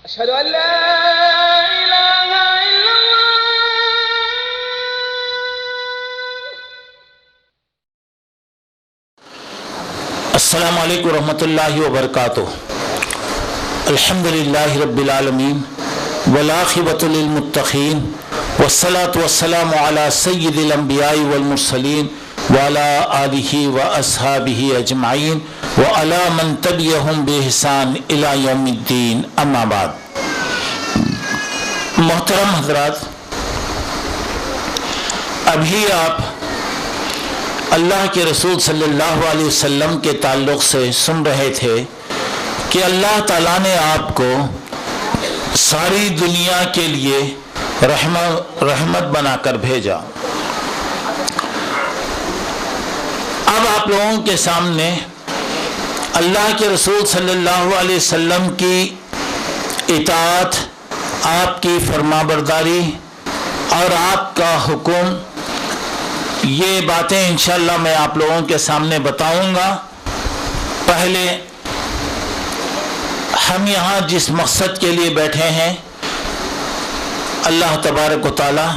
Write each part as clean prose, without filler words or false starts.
أشهد أن لا إله إلا الله. السلام علیکم ورحمۃ اللہ وبرکاتہ. الحمد للہ رب العالمین والعاقبۃ للمتقین والصلاة والسلام علی سید الانبیاء والمرسلین وعلی آلہ واصحابہ اجمعین وعلی من تبعہم بإحسان الی یوم الدین. اما بعد. محترم حضرات، ابھی آپ اللہ کے رسول صلی اللہ علیہ وسلم کے تعلق سے سن رہے تھے کہ اللہ تعالیٰ نے آپ کو ساری دنیا کے لیے رحمت بنا کر بھیجا. اب آپ لوگوں کے سامنے اللہ کے رسول صلی اللہ علیہ وسلم کی اطاعت، آپ کی فرما برداری اور آپ کا حکم، یہ باتیں انشاءاللہ میں آپ لوگوں کے سامنے بتاؤں گا. پہلے ہم یہاں جس مقصد کے لیے بیٹھے ہیں، اللہ تبارک و تعالی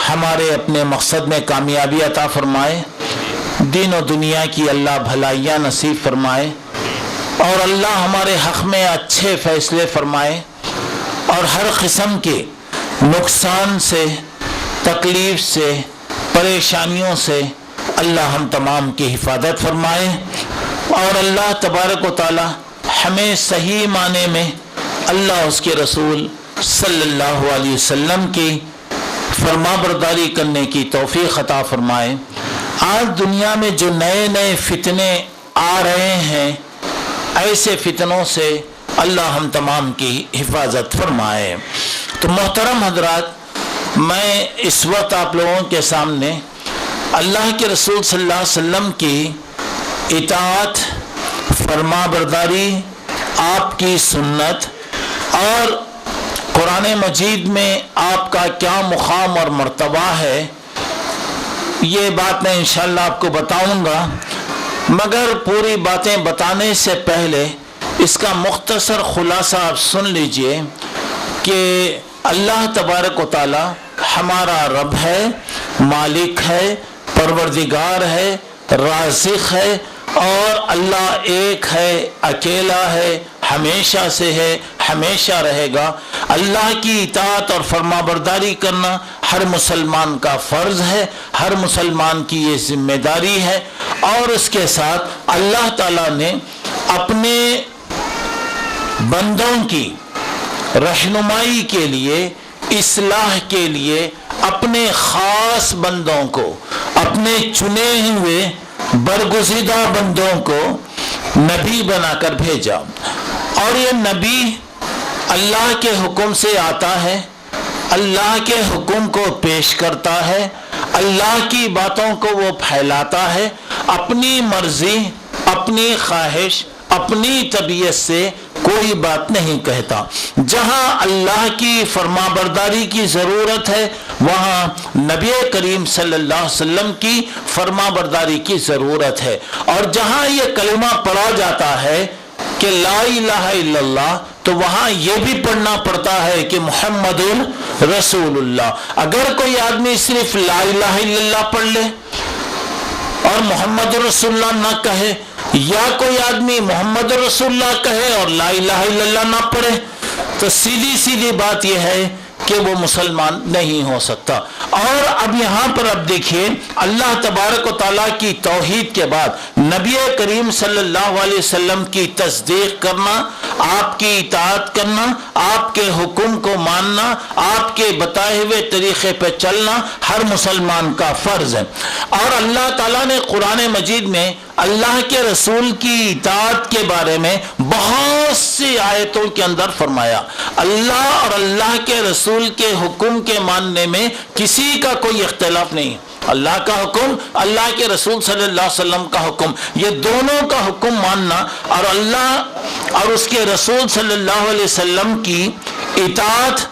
ہمارے اپنے مقصد میں کامیابی عطا فرمائے، دین و دنیا کی اللہ بھلائیاں نصیب فرمائے، اور اللہ ہمارے حق میں اچھے فیصلے فرمائے، اور ہر قسم کے نقصان سے، تکلیف سے، پریشانیوں سے اللہ ہم تمام کی حفاظت فرمائے، اور اللہ تبارک و تعالی ہمیں صحیح معنی میں اللہ اس کے رسول صلی اللہ علیہ وسلم کی فرما برداری کرنے کی توفیق عطا فرمائے. آج دنیا میں جو نئے نئے فتنے آ رہے ہیں، ایسے فتنوں سے اللہ ہم تمام کی حفاظت فرمائے. تو محترم حضرات، میں اس وقت آپ لوگوں کے سامنے اللہ کے رسول صلی اللہ علیہ وسلم کی اطاعت، فرما برداری، آپ کی سنت اور قرآن مجید میں آپ کا کیا مقام اور مرتبہ ہے، یہ بات میں انشاءاللہ آپ کو بتاؤں گا. مگر پوری باتیں بتانے سے پہلے اس کا مختصر خلاصہ آپ سن لیجئے کہ اللہ تبارک و تعالی ہمارا رب ہے، مالک ہے، پروردگار ہے، رازق ہے، اور اللہ ایک ہے، اکیلا ہے، ہمیشہ سے ہے، ہمیشہ رہے گا. اللہ کی اطاعت اور فرما برداری کرنا ہر مسلمان کا فرض ہے، ہر مسلمان کی یہ ذمہ داری ہے. اور اس کے ساتھ اللہ تعالیٰ نے اپنے بندوں کی رہنمائی کے لیے، اصلاح کے لیے اپنے خاص بندوں کو، اپنے چنے ہوئے برگزیدہ بندوں کو نبی بنا کر بھیجا. اور یہ نبی اللہ کے حکم سے آتا ہے، اللہ کے حکم کو پیش کرتا ہے، اللہ کی باتوں کو وہ پھیلاتا ہے، اپنی مرضی، اپنی خواہش، اپنی طبیعت سے کوئی بات نہیں کہتا. جہاں اللہ کی فرما برداری کی ضرورت ہے، وہاں نبی کریم صلی اللہ علیہ وسلم کی فرما برداری کی ضرورت ہے. اور جہاں یہ کلمہ پڑھا جاتا ہے کہ لا الہ الا اللہ، تو وہاں یہ بھی پڑھنا پڑتا ہے کہ محمد رسول اللہ. اگر کوئی آدمی صرف لا الہ الا اللہ پڑھ لے اور محمد رسول اللہ نہ کہے، یا کوئی آدمی محمد رسول اللہ کہے اور لا الہ الا اللہ نہ پڑھے، تو سیدھی سیدھی بات یہ ہے کہ وہ مسلمان نہیں ہو سکتا. اور اب یہاں پر اب دیکھیے، اللہ تبارک و تعالیٰ کی توحید کے بعد نبی کریم صلی اللہ علیہ وسلم کی تصدیق کرنا، آپ کی اطاعت کرنا، آپ کے حکم کو ماننا، آپ کے بتائے ہوئے طریقے پہ چلنا ہر مسلمان کا فرض ہے۔ اور اللہ تعالیٰ نے قرآن مجید میں اللہ کے رسول کی اطاعت کے بارے میں بہت سی آیتوں کے اندر فرمایا، اللہ اور اللہ کے رسول کے حکم کے ماننے میں کسی کا کوئی اختلاف نہیں۔ اللہ کا حکم، اللہ کے رسول صلی اللہ علیہ وسلم کا حکم، یہ دونوں کا حکم ماننا اور اللہ اور اس کے رسول صلی اللہ علیہ وسلم کی اطاعت،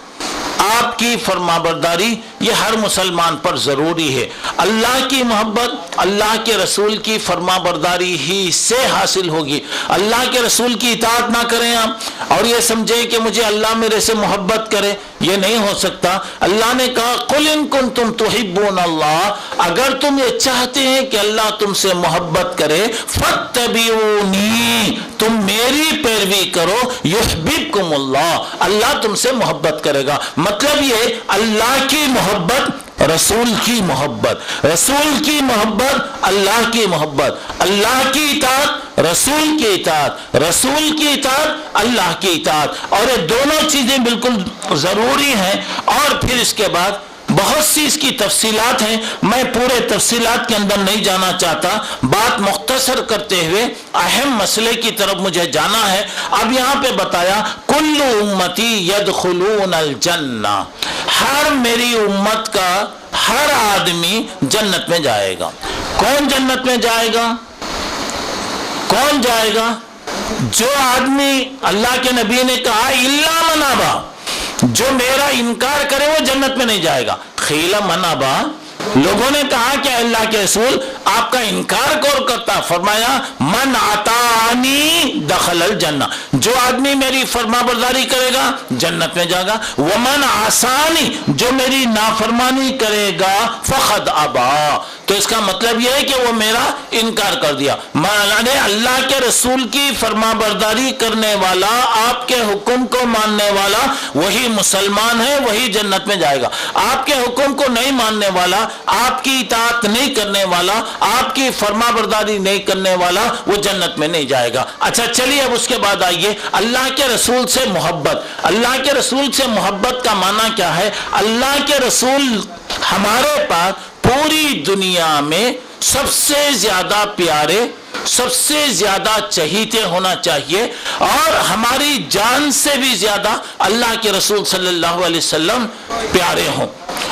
آپ کی فرما برداری، یہ ہر مسلمان پر ضروری ہے۔ اللہ کی محبت اللہ کے رسول کی فرما برداری ہی سے حاصل ہوگی۔ اللہ کے رسول کی اطاعت نہ کریں آپ اور یہ سمجھیں کہ مجھے اللہ میرے سے محبت کرے، یہ نہیں ہو سکتا۔ اللہ نے کہا قل ان کنتم تحبون اللہ، اگر تم یہ چاہتے ہیں کہ اللہ تم سے محبت کرے، فاتبعونی، تم میری پیروی کرو، یحببکم اللہ، اللہ تم سے محبت کرے گا۔ مطلب یہ اللہ کی محبت، رسول کی محبت، رسول کی محبت، اللہ کی محبت، اللہ کی اطاعت، رسول کی اطاعت، رسول کی اطاعت، اللہ کی اطاعت، اور یہ دونوں چیزیں بالکل ضروری ہیں۔ اور پھر اس کے بعد بہت سی اس کی تفصیلات ہیں، میں پورے تفصیلات کے اندر نہیں جانا چاہتا، بات مختصر کرتے ہوئے اہم مسئلے کی طرف مجھے جانا ہے۔ اب یہاں پہ بتایا کل امتی یدخلون الجنہ، ہر میری امت کا ہر آدمی جنت میں جائے گا۔ کون جنت میں جائے گا؟ کون جائے گا؟ جو آدمی، اللہ کے نبی نے کہا الا من ابا، جو میرا انکار کرے وہ جنت میں نہیں جائے گا۔ قیل من ابا، لوگوں نے کہا کہ اللہ کے رسول آپ کا انکار کون کرتا؟ فرمایا من اطاعنی دخل الجنہ، جو آدمی میری فرما برداری کرے گا جنت میں جائے گا، ومن عصانی، جو میری نافرمانی کرے گا فقد ابا، تو اس کا مطلب یہ ہے کہ وہ میرا انکار کر دیا۔ معنی اللہ کے رسول کی فرما برداری کرنے والا، آپ کے حکم کو ماننے والا وہی مسلمان ہے، وہی جنت میں جائے گا۔ آپ کے حکم کو نہیں ماننے والا، آپ کی اطاعت نہیں کرنے والا، آپ کی فرما برداری نہیں کرنے والا، وہ جنت میں نہیں جائے گا۔ اچھا چلیے اب اس کے بعد آئیے اللہ کے رسول سے محبت۔ اللہ کے رسول سے محبت کا معنی کیا ہے؟ اللہ کے رسول ہمارے پاس پوری دنیا میں سب سے زیادہ پیارے، سب سے زیادہ چہیتے ہونا چاہیے، اور ہماری جان سے بھی زیادہ اللہ کے رسول صلی اللہ علیہ وسلم پیارے ہوں۔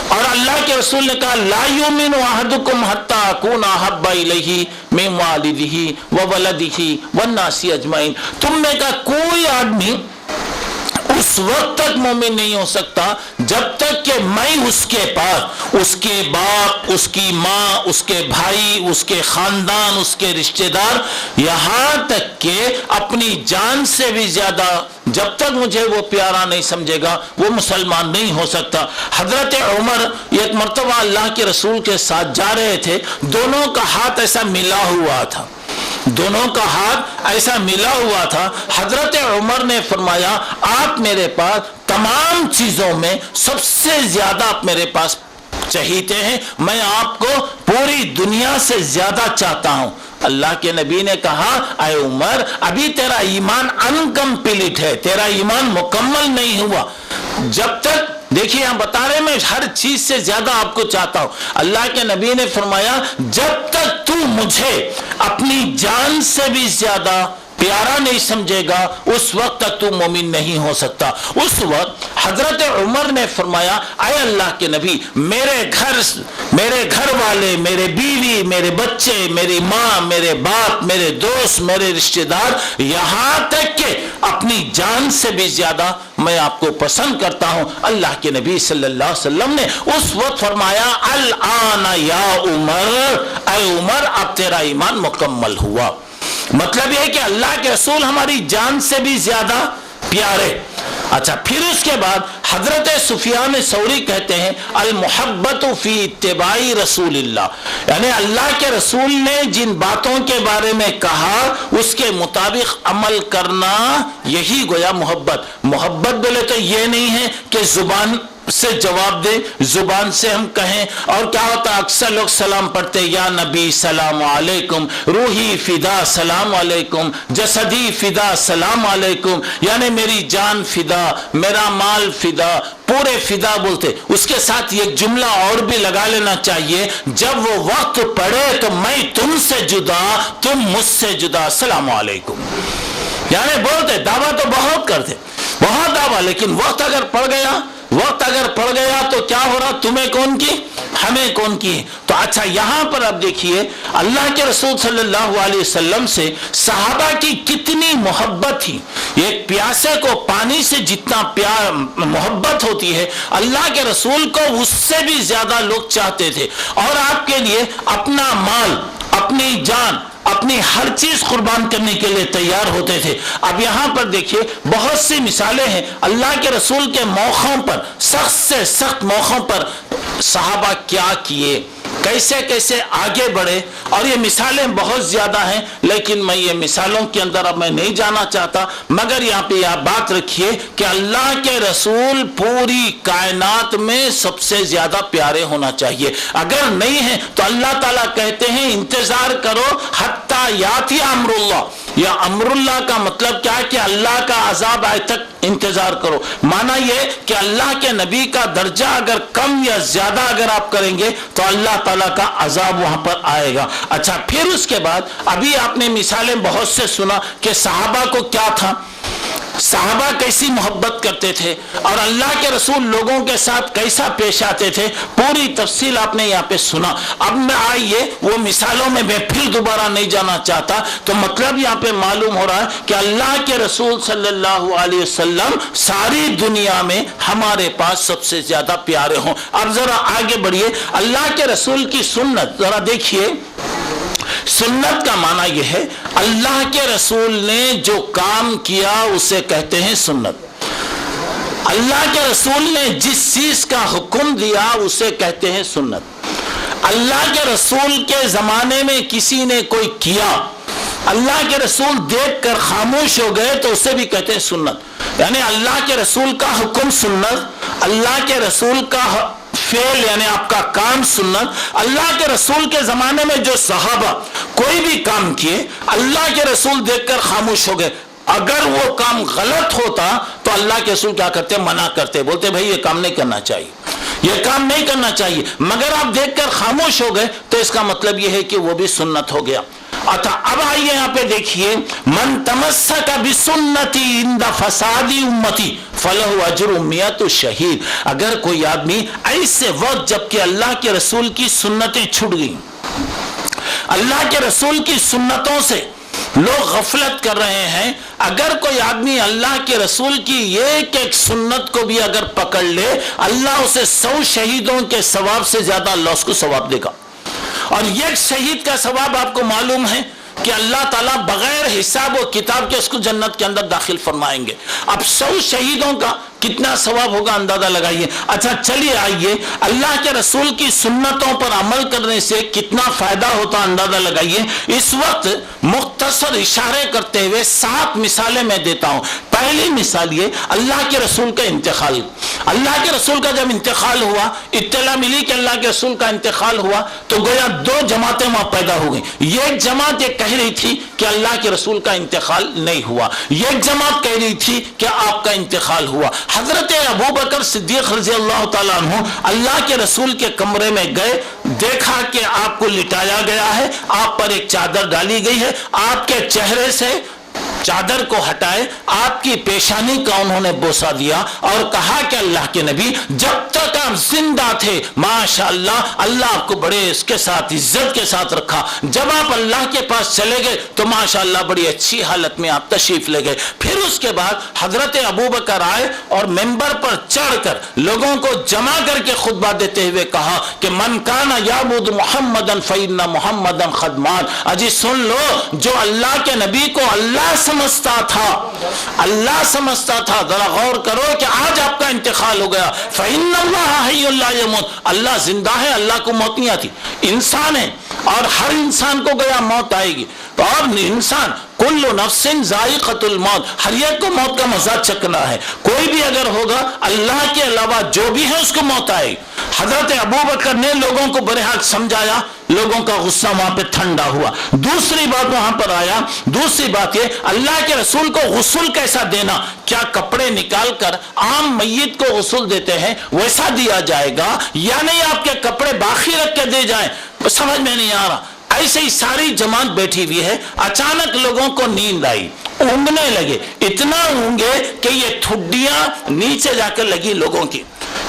اور اللہ کے رسول نے کہا لا یؤمن احدکم حتی اکون احب الیہ من والدہ وولدہ والناس اجمعین، تم نے کہا کوئی آدمی اس وقت تک مومن نہیں ہو سکتا جب تک کہ میں اس کے پاس، اس کے باپ، اس کی ماں، اس کے بھائی، اس کے خاندان، اس کے رشتہ دار، یہاں تک کہ اپنی جان سے بھی زیادہ جب تک مجھے وہ پیارا نہیں سمجھے گا وہ مسلمان نہیں ہو سکتا۔ حضرت عمر ایک مرتبہ اللہ کے رسول کے ساتھ جا رہے تھے، دونوں کا ہاتھ ایسا ملا ہوا تھا، دونوں کا ہاتھ ایسا ملا ہوا تھا۔ حضرت عمر نے فرمایا آپ میرے پاس تمام چیزوں میں سب سے زیادہ آپ میرے پاس چہیتے ہیں، میں آپ کو پوری دنیا سے زیادہ چاہتا ہوں۔ اللہ کے نبی نے کہا اے عمر ابھی تیرا ایمان انکمپلیٹ ہے، تیرا ایمان مکمل نہیں ہوا، جب تک دیکھیے ہم بتا رہے میں ہر چیز سے زیادہ آپ کو چاہتا ہوں۔ اللہ کے نبی نے فرمایا جب تک تو مجھے اپنی جان سے بھی زیادہ پیارا نہیں سمجھے گا اس وقت تک تو مومن نہیں ہو سکتا۔ اس وقت حضرت عمر نے فرمایا اے اللہ کے نبی میرے گھر والے، میرے بیوی، میرے بچے، میری ماں، میرے باپ، میرے دوست، میرے رشتہ دار، یہاں تک کہ اپنی جان سے بھی زیادہ میں آپ کو پسند کرتا ہوں۔ اللہ کے نبی صلی اللہ علیہ وسلم نے اس وقت فرمایا الآن یا عمر، اے عمر اب تیرا ایمان مکمل ہوا۔ مطلب یہ کہ اللہ کے رسول ہماری جان سے بھی زیادہ پیارے۔ اچھا پھر اس کے بعد حضرت سفیان ثوری کہتے ہیں المحبت فی اتباع رسول اللہ، یعنی اللہ کے رسول نے جن باتوں کے بارے میں کہا اس کے مطابق عمل کرنا، یہی گویا محبت۔ محبت بولے تو یہ نہیں ہے کہ سے جواب دے، زبان سے ہم کہیں. اور کیا ہوتا اکثر لوگ سلام پڑھتے یا نبی سلام علیکم، روحی فدا سلام علیکم، جسدی فدا سلام علیکم، یعنی میری جان فدا، میرا مال فدا، پورے فدا بولتے. اس کے ساتھ یہ جملہ اور بھی لگا لینا چاہیے، جب وہ وقت پڑے تو میں تم سے جدا، تم مجھ سے جدا، السلام علیکم. یعنی بولتے دعویٰ تو بہت کرتے، بہت دعویٰ، لیکن وقت اگر پڑ گیا تو کیا ہو رہا؟ تمہیں کون کی، ہمیں کون کی. تو اچھا یہاں پر اب دیکھیے اللہ کے رسول صلی اللہ علیہ وسلم سے صحابہ کی کتنی محبت تھی. ایک پیاسے کو پانی سے جتنا پیار محبت ہوتی ہے، اللہ کے رسول کو اس سے بھی زیادہ لوگ چاہتے تھے، اور آپ کے لیے اپنا مال، اپنی جان، اپنی ہر چیز قربان کرنے کے لیے تیار ہوتے تھے. اب یہاں پر دیکھیے بہت سی مثالیں ہیں اللہ کے رسول کے موقعوں پر، سخت سے سخت موقعوں پر صحابہ کیا کیے، کیسے کیسے آگے بڑھے. اور یہ مثالیں بہت زیادہ ہیں، لیکن میں یہ مثالوں کے اندر اب میں نہیں جانا چاہتا، مگر یہاں پہ یہ بات رکھیے کہ اللہ کے رسول پوری کائنات میں سب سے زیادہ پیارے ہونا چاہیے. اگر نہیں ہیں تو اللہ تعالیٰ کہتے ہیں انتظار کرو حتیٰ یاتی امر اللہ. یا امر اللہ کا مطلب کیا ہے کہ اللہ کا عذاب آئے تک انتظار کرو. مانا یہ کہ اللہ کے نبی کا درجہ اگر کم یا زیادہ اگر آپ کریں گے تو اللہ تعالیٰ کا عذاب وہاں پر آئے گا. اچھا پھر اس کے بعد ابھی آپ نے مثالیں بہت سے سنا کہ صحابہ کو کیا تھا، صحابہ کیسی محبت کرتے تھے، اور اللہ کے رسول لوگوں کے ساتھ کیسا پیش آتے تھے، پوری تفصیل آپ نے یہاں پہ سنا. اب میں آئیے وہ مثالوں میں پھر دوبارہ نہیں جانا چاہتا. تو مطلب یہاں پہ معلوم ہو رہا ہے کہ اللہ کے رسول صلی اللہ علیہ وسلم ساری دنیا میں ہمارے پاس سب سے زیادہ پیارے ہوں. اب ذرا آگے بڑھیے، اللہ کے رسول کی سنت ذرا دیکھیے. سنت کا معنی یہ ہے اللہ کے رسول نے جو کام کیا اسے کہتے ہیں سنت. اللہ کے رسول نے جس چیز کا حکم دیا اسے کہتے ہیں سنت. اللہ کے رسول کے زمانے میں کسی نے کوئی کیا، اللہ کے رسول دیکھ کر خاموش ہو گئے تو اسے بھی کہتے ہیں سنت. یعنی اللہ کے رسول کا حکم سنت، اللہ کے رسول کا فعل یعنی آپ کا کام سنت. اللہ کے رسول کے زمانے میں جو صحابہ کوئی بھی کام کیے، اللہ کے رسول دیکھ کر خاموش ہو گئے. اگر وہ کام غلط ہوتا تو اللہ کے رسول کیا کرتے؟ منع کرتے، بولتے بھائی یہ کام نہیں کرنا چاہیے، یہ کام نہیں کرنا چاہیے. مگر آپ دیکھ کر خاموش ہو گئے تو اس کا مطلب یہ ہے کہ وہ بھی سنت ہو گیا. اچھا اب آئیے یہاں پہ دیکھیے، من تمسک بسنتی عند فساد امتی فلہ اجر مئۃ شہید. اگر کوئی آدمی ایسے وقت جبکہ اللہ کے رسول کی سنتیں چھوٹ گئیں، اللہ کے رسول کی سنتوں سے لوگ غفلت کر رہے ہیں، اگر کوئی آدمی اللہ کے رسول کی ایک ایک سنت کو بھی اگر پکڑ لے، اللہ اسے 100 شہیدوں کے ثواب سے زیادہ اللہ اس کو ثواب دے گا. اور ایک شہید کا ثواب آپ کو معلوم ہے کہ اللہ تعالیٰ بغیر حساب و کتاب کے اس کو جنت کے اندر داخل فرمائیں گے. اب 100 شہیدوں کا کتنا ثواب ہوگا اندازہ لگائیے. اچھا چلیے آئیے، اللہ کے رسول کی سنتوں پر عمل کرنے سے کتنا فائدہ ہوتا اندازہ لگائیے. اس وقت مختصر اشارے کرتے ہوئے 7 مثالیں میں دیتا ہوں. پہلی مثال یہ، اللہ کے رسول کا انتقال. اللہ کے رسول کا جب انتقال ہوا، اطلاع ملی کہ اللہ کے رسول کا انتقال ہوا، تو گویا 2 جماعتیں وہاں پیدا ہو گئیں. ایک جماعت یہ کہہ رہی تھی کہ اللہ کے رسول کا انتقال نہیں ہوا، ایک جماعت کہہ رہی تھی کہ آپ کا انتقال ہوا. حضرت ابو بکر صدیق رضی اللہ تعالیٰ عنہ اللہ کے رسول کے کمرے میں گئے، دیکھا کہ آپ کو لٹایا گیا ہے، آپ پر ایک چادر ڈالی گئی ہے، آپ کے چہرے سے چادر کو ہٹائے، آپ کی پیشانی کا انہوں نے بوسہ دیا اور کہا کہ اللہ کے نبی جب تک آپ زندہ تھے ماشاءاللہ اللہ آپ کو بڑے اس کے ساتھ عزت کے ساتھ رکھا، جب آپ اللہ کے پاس چلے گئے تو ماشاءاللہ بڑی اچھی حالت میں آپ تشریف لے گئے. پھر اس کے بعد حضرت ابو بکر آئے اور ممبر پر چڑھ کر لوگوں کو جمع کر کے خطبہ دیتے ہوئے کہا کہ من کان یعبد محمدا فإن محمدا قد مات. اجی سن لو، جو اللہ کے نبی کو اللہ سمجھتا تھا، اللہ سمجھتا تھا، ذرا غور کرو کہ آج آپ کا انتقال ہو گیا. فإن اللہ حی لا یموت، اللہ زندہ ہے، اللہ کو موت نہیں آتی. انسان ہے، اور ہر انسان کو گیا موت آئے گی. تو اب انسان کل نفس ذائقۃ الموت، ہر ایک کو موت کا مزہ چکنا ہے. کوئی بھی اگر ہوگا اللہ کے علاوہ جو بھی ہے اس کو موت آئے گی. حضرت ابوبکر نے لوگوں کو بہرحال سمجھایا، لوگوں کا غصہ وہاں پہ ٹھنڈا ہوا. دوسری بات وہاں پر آیا، دوسری بات یہ اللہ کے رسول کو غسل کیسا دینا، کیا کپڑے نکال کر عام میت کو غسل دیتے ہیں ویسا دیا جائے گا یا نہیں آپ کے کپڑے باقی رکھ کے دے جائیں؟ سمجھ میں نہیں آ رہا. ایسے ہی ساری جماعت بیٹھی ہوئی ہے، اچانک لوگوں کو نیند آئی، اونگنے لگے، اتنا اونگے کہ یہ ٹھڈیاں نیچے جا کر لگی لوگوں کی.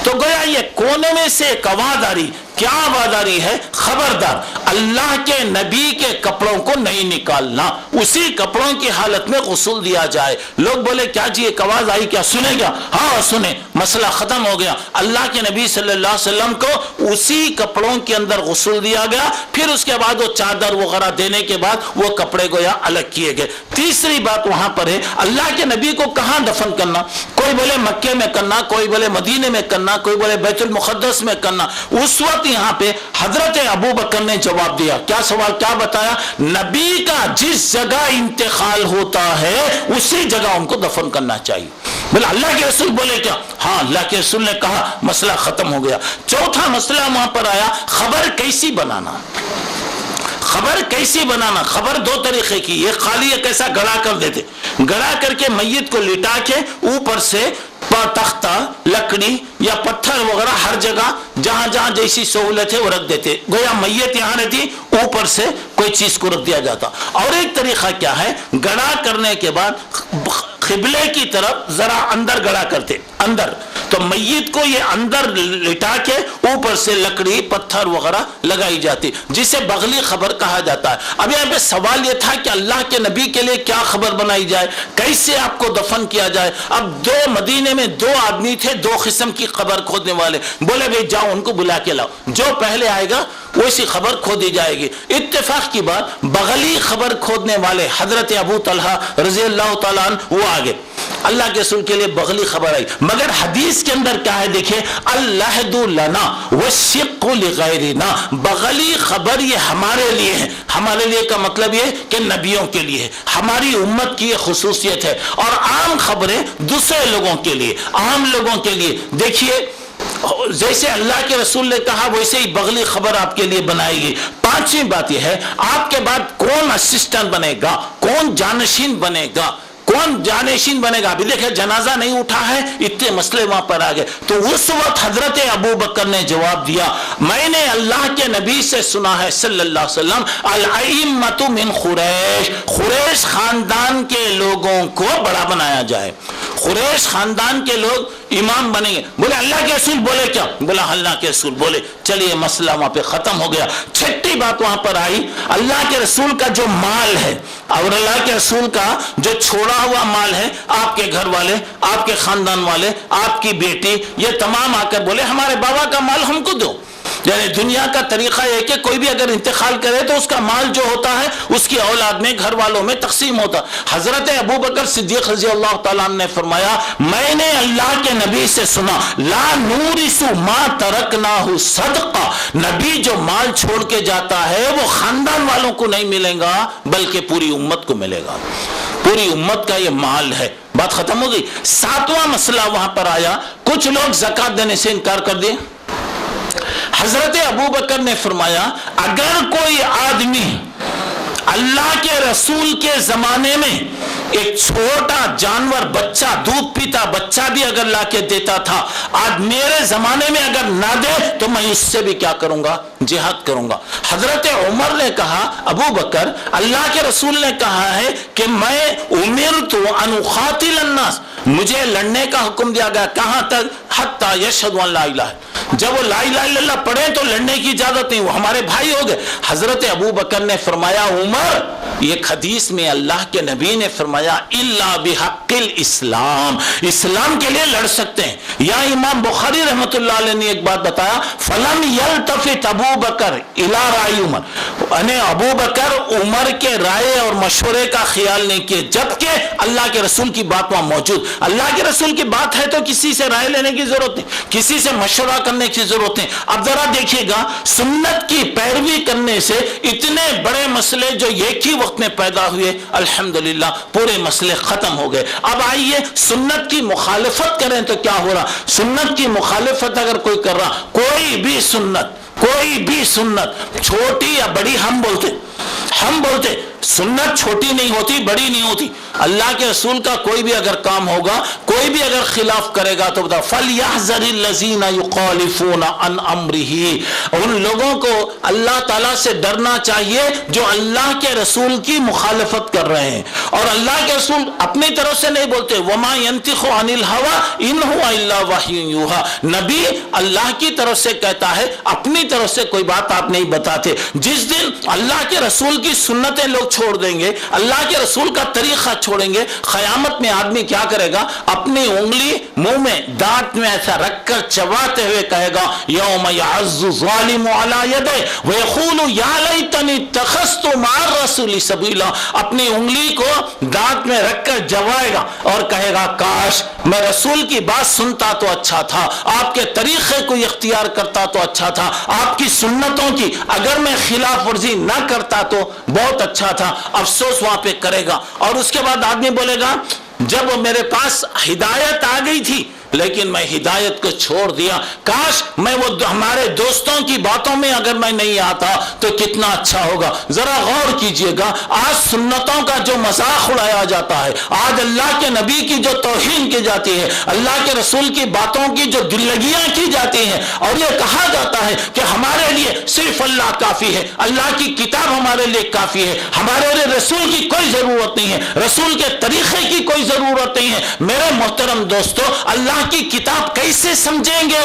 تو گویا یہ کونے میں سے ایک آواز آ رہی، کیا آواز آ رہی ہے؟ خبردار اللہ کے نبی کے کپڑوں کو نہیں نکالنا، اسی کپڑوں کی حالت میں غسل دیا جائے. لوگ بولے کیا جی ایک آواز آئی، کیا سنے گا؟ ہاں سنے. مسئلہ ختم ہو گیا. اللہ کے نبی صلی اللہ علیہ وسلم کو اسی کپڑوں کے اندر غسل دیا گیا. پھر اس کے بعد وہ چادر وغیرہ دینے کے بعد وہ کپڑے گویا الگ کیے گئے. تیسری بات وہاں پر ہے اللہ کے نبی کو کہاں دفن کرنا. کوئی بولے مکے میں کرنا، کوئی بولے مدینے میں کرنا، کوئی بولے بیت المقدس میں کرنا. اس وقت یہاں پہ حضرت ابوبکر نے جواب دیا. کیا سوال، کیا بتایا؟ نبی کا جس جگہ انتقال ہوتا ہے اسی جگہ ان کو دفن کرنا چاہیے. بولے اللہ کے رسول بولے کیا؟ ہاں اللہ کے رسول نے کہا، مسئلہ ختم ہو گیا. چوتھا مسئلہ وہاں پر آیا، خبر کیسی بنانا. خبر کیسی بنانا؟ خبر دو طریقے کی، ایک خالی ایک ایسا گڑا کر دیتے، گڑا کر کے میت کو لٹا کے اوپر سے تختہ، لکڑی یا پتھر وغیرہ ہر جگہ جہاں جہاں جیسی سہولت ہے وہ رکھ دیتے، گویا میت یہاں رہتی، اوپر سے کوئی چیز کو رکھ دیا جاتا. اور ایک طریقہ کیا ہے، گڑا کرنے کے بعد قبلے کی طرف ذرا اندر گڑا کرتے، اندر، تو میت کو یہ اندر لٹا کے اوپر سے لکڑی پتھر وغیرہ لگائی جاتی، جسے بغلی خبر کہا جاتا ہے. اب یہاں پہ سوال یہ تھا کہ اللہ کے نبی کے لیے کیا خبر بنائی جائے، کیسے آپ کو دفن کیا جائے. اب مدینے میں دو آدمی تھے، دو قسم کی قبر کھودنے والے. بولے بھائی جاؤ ان کو بلا کے لاؤ، جو پہلے آئے گا ویسی خبر کھودی جائے گی. اتفاق کی بات بغلی خبر کھودنے والے حضرت ابو طلحہ رضی اللہ تعالیٰ عنہ وہ آگے. اللہ کے رسول کے لیے بغلی خبر آئی، مگر حدیث کے اندر کیا ہے دیکھیں، العہد لنا والشق لغیرنا. بغلی خبر یہ ہمارے لیے ہے. ہمارے لیے کا مطلب یہ کہ نبیوں کے لیے ہے، ہماری امت کی یہ خصوصیت ہے. اور عام خبریں دوسرے لوگوں کے لیے، عام لوگوں کے لیے. دیکھیے جیسے اللہ کے رسول نے کہا ویسے ہی بغلی خبر آپ کے لیے بنائی گئی. پانچویں بات یہ ہے، آپ کے بعد کون اسسٹنٹ بنے گا، کون جانشین بنے گا، کون جانشین بنے گا. ابھی دیکھیں جنازہ نہیں اٹھا ہے، اتنے مسئلے وہاں پر آ گئے. تو اس وقت حضرت ابوبکر نے جواب دیا، میں نے اللہ کے نبی سے سنا ہے صلی اللہ علیہ وسلم، الائمۃ من قریش، قریش خاندان کے لوگوں کو بڑا بنایا جائے، قریش خاندان کے لوگ امام بنیں گے. بولے اللہ کے رسول بولے کیا؟ بولا اللہ کے رسول بولے. چلیے مسئلہ وہاں پہ ختم ہو گیا. چھٹی بات وہاں پر آئی، اللہ کے رسول کا جو مال ہے اور اللہ کے رسول کا جو چھوڑا ہوا مال ہے، آپ کے گھر والے، آپ کے خاندان والے، آپ کی بیٹی، یہ تمام آ کر بولے ہمارے بابا کا مال ہم کو دو. یعنی دنیا کا طریقہ ہے کہ کوئی بھی اگر انتقال کرے تو اس کا مال جو ہوتا ہے اس کی اولاد میں، گھر والوں میں تقسیم ہوتا. حضرت ابوبکر صدیق رضی اللہ تعالیٰ عنہ نے فرمایا، میں نے اللہ کے نبی سے سنا، لا نورث ما ترکناہ صدقہ، نبی جو مال چھوڑ کے جاتا ہے وہ خاندان والوں کو نہیں ملے گا بلکہ پوری امت کو ملے گا، پوری امت کا یہ مال ہے. بات ختم ہو گئی. ساتواں مسئلہ وہاں پر آیا، کچھ لوگ زکات دینے سے انکار کر دیے. حضرت ابوبکر نے فرمایا، اگر کوئی آدمی اللہ کے رسول کے زمانے میں ایک چھوٹا جانور بچہ، دودھ پیتا بچہ بھی اگر لا کے دیتا تھا، آج میرے زمانے میں اگر نہ دے تو میں اس سے بھی کیا کروں گا؟ جہاد کروں گا. حضرت عمر نے کہا، ابو بکر اللہ کے رسول نے کہا ہے کہ میں امرت ان اقاتل الناس، مجھے لڑنے کا حکم دیا گیا. کہاں تک؟ حتی یشہدوا ان لا الہ، جب وہ لا الہ الا اللہ پڑھیں تو لڑنے کی اجازت نہیں، وہ ہمارے بھائی ہو گئے. حضرت ابو بکر نے فرمایا، عمر ایک حدیث میں اللہ کے نبی نے فرمایا الا بحق الاسلام، اسلام کے لیے لڑ سکتے ہیں۔ یا امام بخاری رحمۃ اللہ علیہ نے ایک بات بتایا فلم یلتفت ابو بکر الی رائے عمر، یعنی ابو بکر عمر کے رائے اور مشورے کا خیال نہیں کیے، جبکہ اللہ کے رسول کی بات وہاں موجود۔ اللہ کے رسول کی بات ہے تو کسی سے رائے لینے کی ضرورت نہیں، کسی سے مشورہ کرنے کی ضرورت نہیں۔ اب ذرا دیکھیے گا سنت کی پیروی کرنے سے اتنے بڑے مسئلے جو ایک ہی وقت میں پیدا ہوئے الحمدللہ پورے مسئلے ختم ہو گئے۔ اب آئیے سنت کی مخالفت کریں تو کیا ہو رہا؟ سنت کی مخالفت اگر کوئی کر رہا، کوئی بھی سنت چھوٹی یا بڑی، ہم بولتے سنت چھوٹی نہیں ہوتی، بڑی نہیں ہوتی۔ اللہ کے رسول کا کوئی بھی اگر کام ہوگا، کوئی بھی اگر خلاف کرے گا تو بتا فَلْيَحْذَرِ الَّذِينَ يُخَالِفُونَ عَنْ أَمْرِهِ، ان لوگوں کو اللہ تعالیٰ سے ڈرنا چاہیے جو اللہ کے رسول کی مخالفت کر رہے ہیں۔ اور اللہ کے رسول اپنی طرف سے نہیں بولتے وَمَا يَنْتِخُ عَنِ الْهَوَىٰ إِنْ هُوَ إِلَّا وَحْيٌ يُوحَىٰ، نبی اللہ کی طرف سے کہتا ہے، اپنی طرف سے کوئی بات آپ نہیں بتاتے۔ جس دن اللہ کے رسول کی سنتیں لوگ چھوڑ دیں گے، اللہ کے رسول کا طریقہ چھوڑیں گے، قیامت میں آدمی کیا کرے گا؟ اپنی انگلی منہ میں دانت میں ایسا رکھ کر چباتے ہوئے کہے گا یوم یعض الظالم علی یدیہ ویقول یا لیتنی اتخذت مع الرسول سبیلا، اپنی انگلی کو دانت میں رکھ کر چبائے گا اور کہے گا کاش میں رسول کی بات سنتا تو اچھا تھا، آپ کے طریقے کو اختیار کرتا تو اچھا تھا، آپ کی سنتوں کی اگر میں خلاف ورزی نہ کرتا تو بہت اچھا تھا۔ افسوس وہاں پہ کرے گا۔ اور اس کے بعد آدمی بولے گا جب میرے پاس ہدایت آ گئی تھی لیکن میں ہدایت کو چھوڑ دیا، کاش میں وہ ہمارے دوستوں کی باتوں میں اگر میں نہیں آتا تو کتنا اچھا ہوگا۔ ذرا غور کیجئے گا، آج سنتوں کا جو مذاق اڑایا جاتا ہے، آج اللہ کے نبی کی جو توہین کی جاتی ہے، اللہ کے رسول کی باتوں کی جو دلگیاں کی جاتی ہیں، اور یہ کہا جاتا ہے کہ ہمارے لیے صرف اللہ کافی ہے، اللہ کی کتاب ہمارے لیے کافی ہے، ہمارے لیے رسول کی کوئی ضرورت نہیں ہے، رسول کے طریقے کی کوئی ضرورت نہیں ہے۔ میرے محترم دوستو، اللہ کی کتاب کیسے سمجھیں گے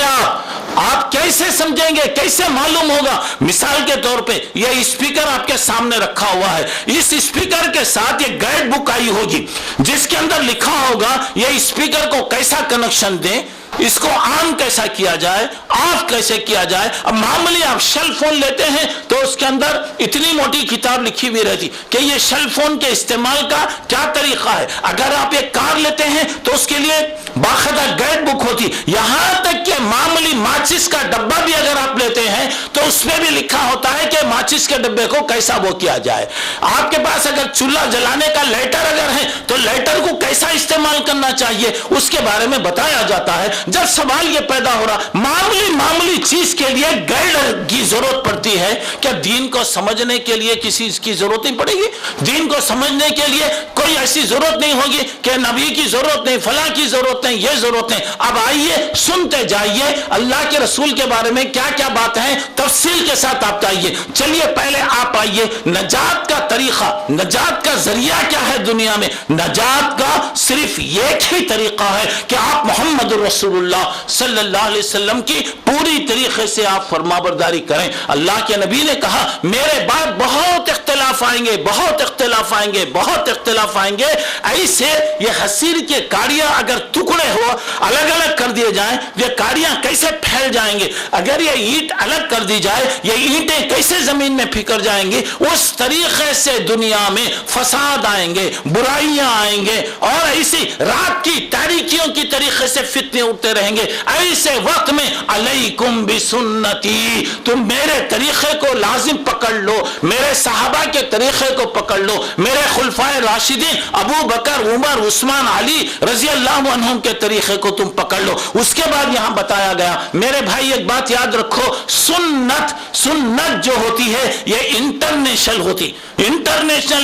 آپ کیسے سمجھیں گے؟ کیسے معلوم ہوگا؟ مثال کے طور پہ یہ اسپیکر آپ کے سامنے رکھا ہوا ہے، اس اسپیکر کے ساتھ یہ گائیڈ بک آئی ہوگی جس کے اندر لکھا ہوگا یہ اسپیکر کو کیسا کنیکشن دیں، اس کو آن کیسا کیا جائے، آف کیسے کیا جائے۔ اب معمولی آپ شیل فون لیتے ہیں تو اس کے اندر اتنی موٹی کتاب لکھی ہوئی رہتی کہ یہ شیل فون کے استعمال کا کیا طریقہ ہے۔ اگر آپ ایک کار لیتے ہیں تو اس کے لیے باقاعدہ گائیڈ بک ہوتی، یہاں تک کہ معمولی ماچس کا ڈبہ بھی اگر آپ لیتے ہیں تو اس میں بھی لکھا ہوتا ہے کہ ماچس کے ڈبے کو کیسا وہ کیا جائے۔ آپ کے پاس اگر چولہا جلانے کا لائٹر اگر ہے تو لائٹر کو کیسا استعمال کرنا چاہیے اس کے بارے میں بتایا جاتا ہے۔ جب سوال یہ پیدا ہو رہا معمولی چیز کے لیے گائیڈ کی ضرورت پڑتی ہے، کیا دین کو سمجھنے کے لیے کسی کی ضرورت نہیں پڑے گی؟ دین کو سمجھنے کے لیے کوئی ایسی ضرورت نہیں ہوگی کہ نبی کی ضرورت نہیں، فلاں کی ضرورت نہیں، یہ ضرورت نہیں۔ اب آئیے سنتے جائیے اللہ کے رسول کے بارے میں کیا کیا بات ہے، تفصیل کے ساتھ آپ آئیے۔ چلیے پہلے آپ آئیے نجات کا طریقہ، نجات کا ذریعہ کیا ہے دنیا میں؟ نجات کا صرف ایک ہی طریقہ ہے کہ آپ محمد رسول اللہ صلی اللہ علیہ وسلم کی پوری طریقے سے آپ فرما برداری کریں۔ اللہ کے نبی نے کہا میرے بعد بہت اختلاف آئیں گے، بہت اختلاف آئیں گے، بہت اختلاف آئیں گے، ایسے یہ حصیر کے کاڑیاں اگر ٹکڑے ہو الگ الگ کر دیے جائیں یہ کاڑیاں کیسے پھیل جائیں گے، اگر یہ اینٹ الگ کر دی جائے یہ اینٹیں کیسے زمین میں پھکر جائیں گی۔ اس طریقے سے دنیا میں فساد آئیں گے، برائیاں آئیں گے، اور ایسی رات کی تاریکیوں کی طریقے سے فتنے اٹھتے رہیں گے۔ ایسے وقت میں علیکم بسنتی، تم میرے طریقے کو لازم پکڑ لو، میرے صحابہ کے طریقے کو پکڑ لو، میرے خلفائے راشدین ابو بکر عمر عثمان علی رضی اللہ عنہم کے طریقے کو تم پکڑ لو۔ اس کے بعد یہاں بتایا گیا میرے بھائی ایک بات یاد رکھو، سنت جو ہوتی ہے یہ انٹرنیشنل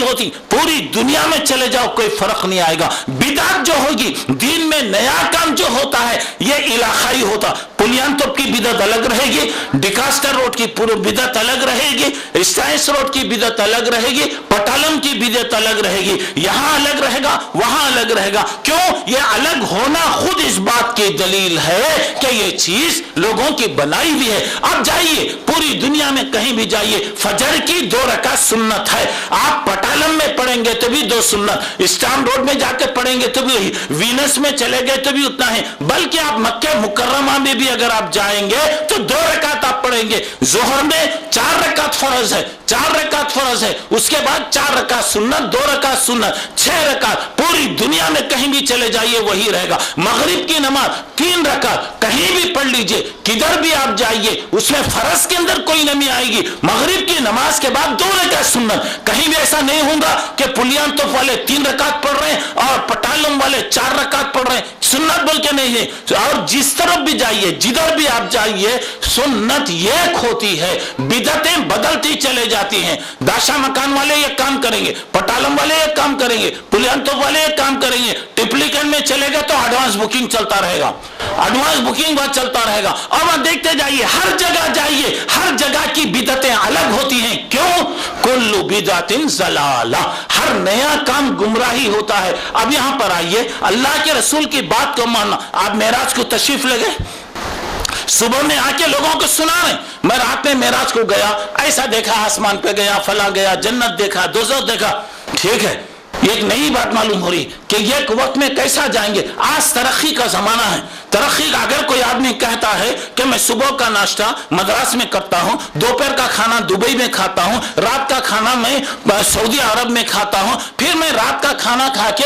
ہوتی، پوری دنیا میں چلے جاؤ کوئی فرق نہیں آئے گا۔ بدعت جو ہوگی، دین میں نیا کام جو ہوتا ہے یہ علاقائی ہوتا، پلیان توپ کی بدعت الگ رہے گی، ڈیکاسٹر روڈ کی پوری بدعت الگ رہے گی، اسٹائنس روڈ کی بدعت الگ رہے گی، پٹالم کی بدعت الگ رہے گی، یہاں الگ رہے گا، وہاں الگ رہے گا۔ کیوں؟ یہ الگ ہو ہونا خود اس بات کی دلیل ہے کہ یہ چیز لوگوں کی بنائی ہوئی ہے. اب جائیے پوری دنیا میں کہیں بھی جائیے, فجر کی 2 رکعت سنت ہے. آپ پٹالم میں پڑھیں گے تو بھی 2 سنت, اسٹام روڈ میں جا کے پڑھیں گے تو بھی, وینس میں چلے گئے تو بھی اتنا ہے, بلکہ آپ مکہ مکرمہ میں بھی اگر آپ جائیں گے تو 2 رکعت آپ پڑھیں گے. ظہر میں 4 رکعت فرض ہے, 4 رکعت فرض ہے, اس کے بعد 4 رکعت سنت, 2 رکعت سنت, 6 رکعت. پوری دنیا میں کہیں بھی چلے جائیے وہی رہے گا. مغرب کی نماز 3 رکعت کہیں بھی پڑھ لیجئے, کدھر بھی آپ جائیے اس میں فرض کے اندر کوئی نمی آئے گی. مغرب کی نماز کے بعد 2 رکعت سنت, کہیں بھی ایسا نہیں ہوگا کہ پلیان توف والے 3 رکعت پڑھ رہے ہیں اور پٹالم والے 4 رکعت پڑھ رہے ہیں. سنت بول کے نہیں ہے. اور جس طرف بھی جائیے, جدھر بھی آپ جائیے, سنت ایک ہوتی ہے, بدعتیں بدلتی چلے جاتی ہیں. داشا مکان والے یہ کام کریں گے, پٹالم والے یہ کام کریں گے, پلیان توف والے یہ کام کریں گے. ٹپلیکن میں چلے گا تو ایڈوانس بکنگ چلتا رہے گا, ایڈوانس بکنگ بہت چلتا رہے گا. اور وہاں دیکھتے جائیے, ہر جگہ جائیے, ہر جگہ کی بدعتیں الگ ہوتی ہیں. کیوں؟ کل بدعت ضلالہ, ہر نیا کام گمراہی ہوتا ہے. اب یہاں پر آئیے, اللہ کے رسول کی بات کو ماننا. آپ معراج کو تشریف لے گئے, صبح میں آ کے لوگوں کو سنا رہے, میں رات میں معراج کو گیا, ایسا دیکھا, آسمان پہ گیا, فلاں گیا, جنت دیکھا, دوزخ دیکھا. ٹھیک ہے, ایک نئی بات معلوم ہو رہی کہ ایک وقت میں کیسا جائیں گے. آج ترقی کا زمانہ ہے. ترقی کا اگر کوئی آدمی کہتا ہے کہ میں صبح کا ناشتہ مدراس میں کرتا ہوں, دوپہر کا کھانا دبئی میں کھاتا ہوں, رات کا کھانا میں سعودی عرب میں کھاتا ہوں, پھر میں رات کا کھانا کھا کے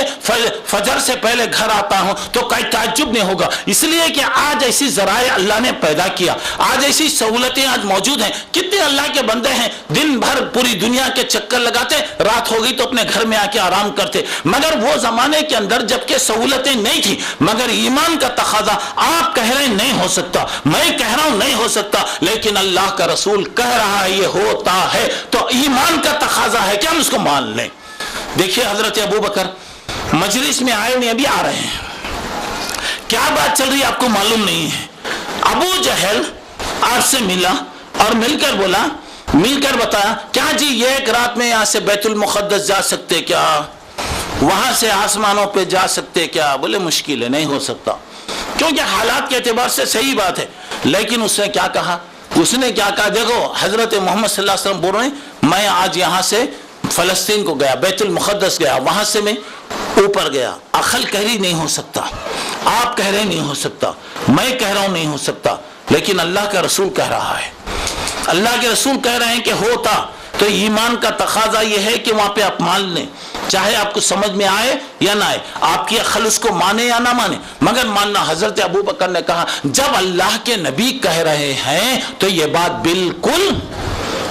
فجر سے پہلے گھر آتا ہوں, تو کوئی تعجب نہیں ہوگا. اس لیے کہ آج ایسی ذرائع اللہ نے پیدا کیا, آج ایسی سہولتیں آج موجود ہیں. کتنے اللہ کے بندے ہیں دن بھر پوری دنیا کے چکر لگاتے, رات ہو گئی تو اپنے گھر میں آ کے آرام کرتے. مگر وہ زمانے کے اندر جبکہ سہولتیں نہیں تھی, مگر ایمان کا تقاضا, آپ کہہ رہے ہیں نہیں ہو سکتا, میں کہہ رہا ہوں نہیں ہو سکتا, لیکن اللہ کا رسول کہہ رہا ہے یہ ہوتا ہے, تو ایمان کا تقاضا ہے کہ ہم اس کو مان لیں. دیکھیے حضرت ابو بکر مجلس میں آئے نہیں, ابھی آ رہے ہیں, کیا بات چل رہی ہے آپ کو معلوم نہیں ہے. ابو جہل آپ سے ملا اور مل کر بولا, مل کر بتایا, کیا جی یہ ایک رات میں یہاں سے بیت المقدس جا سکتے کیا, وہاں سے آسمانوں پہ جا سکتے کیا؟ بولے مشکل ہے, نہیں ہو سکتا, کیونکہ حالات کے اعتبار سے صحیح بات ہے. لیکن اس نے کیا کہا, اس نے کیا کہا, دیکھو حضرت محمد صلی اللہ علیہ وسلم بول رہے ہیں, میں آج یہاں سے فلسطین کو گیا, بیت المقدس گیا, وہاں سے میں اوپر گیا. عقل کہہ رہی نہیں ہو سکتا, آپ کہہ رہے نہیں ہو سکتا, میں کہہ رہا ہوں نہیں ہو سکتا, لیکن اللہ کا رسول کہہ رہا ہے. اللہ کے رسول کہہ رہے ہیں کہ ہوتا. تو ایمان کا تقاضا یہ ہے کہ وہاں پہ آپ مان لیں, چاہے آپ کو سمجھ میں آئے یا نہ آئے, آپ کی عقل اس کو مانے یا نہ مانے, مگر ماننا. حضرت ابو بکر نے کہا جب اللہ کے نبی کہہ رہے ہیں تو یہ بات بالکل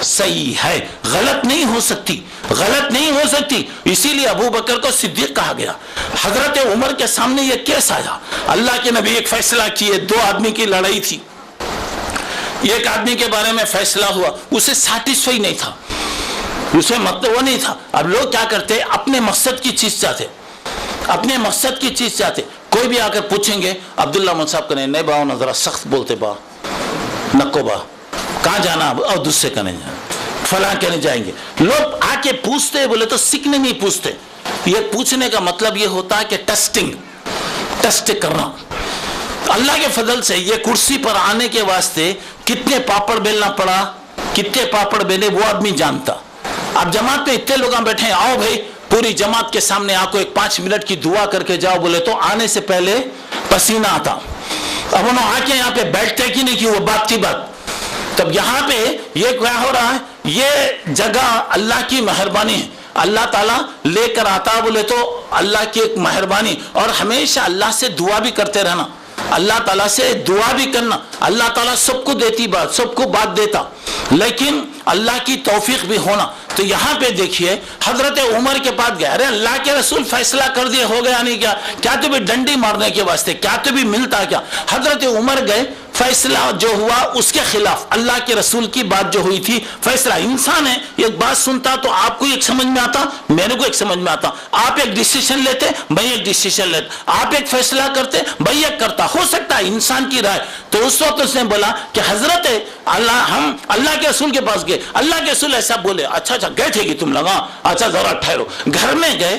صحیح ہے, غلط نہیں ہو سکتی, غلط نہیں ہو سکتی. اسی لیے ابو بکر کو صدیق کہا گیا. حضرت عمر کے سامنے یہ کیس آیا, اللہ کے نبی ایک فیصلہ کیے, 2 آدمی کی لڑائی تھی, ایک آدمی کے بارے میں فیصلہ ہوا, اسے سیٹسفائی نہیں تھا, اسے مطلب وہ نہیں تھا. اب لوگ کیا کرتے, اپنے مقصد کی چیز چاہتے, اپنے مقصد کی چیز چاہتے. کوئی بھی آ کر پوچھیں گے عبداللہ من صاحب کہنے, نہیں باؤ ذرا سخت بولتے, با نکو با کہاں جانا, اور دوسرے کہنے جانا, فلاں کہنے جائیں گے. لوگ آ کے پوچھتے, بولے تو سیکھنے نہیں پوچھتے. یہ پوچھنے کا مطلب یہ ہوتا ہے کہ ٹیسٹ کرنا. اللہ کے فضل سے یہ کرسی پر آنے کے واسطے کتنے پاپڑ بیلنا پڑا, کتنے پاپڑ بیلے وہ آدمی جانتا. اب جماعت میں اتنے لوگ بیٹھے ہیں, آؤ بھائی پوری جماعت کے سامنے آپ کو ایک 5 منٹ کی دعا کر کے جاؤ, بولے تو آنے سے پہلے پسینہ آتا. اب انہوں آ کے یہاں پہ بیٹھتے کی نہیں کی, وہ بات کی بات. تب یہاں پہ یہ کیا ہو رہا ہے, یہ جگہ اللہ کی مہربانی ہے, اللہ تعالیٰ لے کر آتا, بولے تو اللہ کی ایک مہربانی. اور ہمیشہ اللہ سے دعا بھی کرتے رہنا, اللہ تعالیٰ سے دعا بھی کرنا. اللہ تعالیٰ سب کو دیتی بات, سب کو بات دیتا, لیکن اللہ کی توفیق بھی ہونا. تو یہاں پہ دیکھیے حضرت عمر کے پاس گئے, ارے اللہ کے رسول فیصلہ کر دیے, ہو گیا نہیں, کیا تو بھی ڈنڈی مارنے کے واسطے, کیا تو بھی ملتا کیا. حضرت عمر گئے, فیصلہ جو ہوا اس کے خلاف, اللہ کے رسول کی بات جو ہوئی تھی, فیصلہ. انسان ہے, ایک بات سنتا تو آپ کو ایک سمجھ میں آتا, میرے کو ایک سمجھ میں آتا, آپ ایک ڈیسیشن لیتے, میں ایک ڈیسیشن لیتا, آپ ایک فیصلہ کرتے, میں ایک کرتا, ہو سکتا ہے انسان کی رائے. تو اس وقت اس نے بولا کہ حضرت اللہ, ہم اللہ کے رسول کے پاس گئے, اللہ کے رسول ایسا بولے, اچھا گئے تھے کہ تم لگا, اچھا ذرا ٹھہرو. گھر میں گئے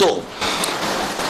2,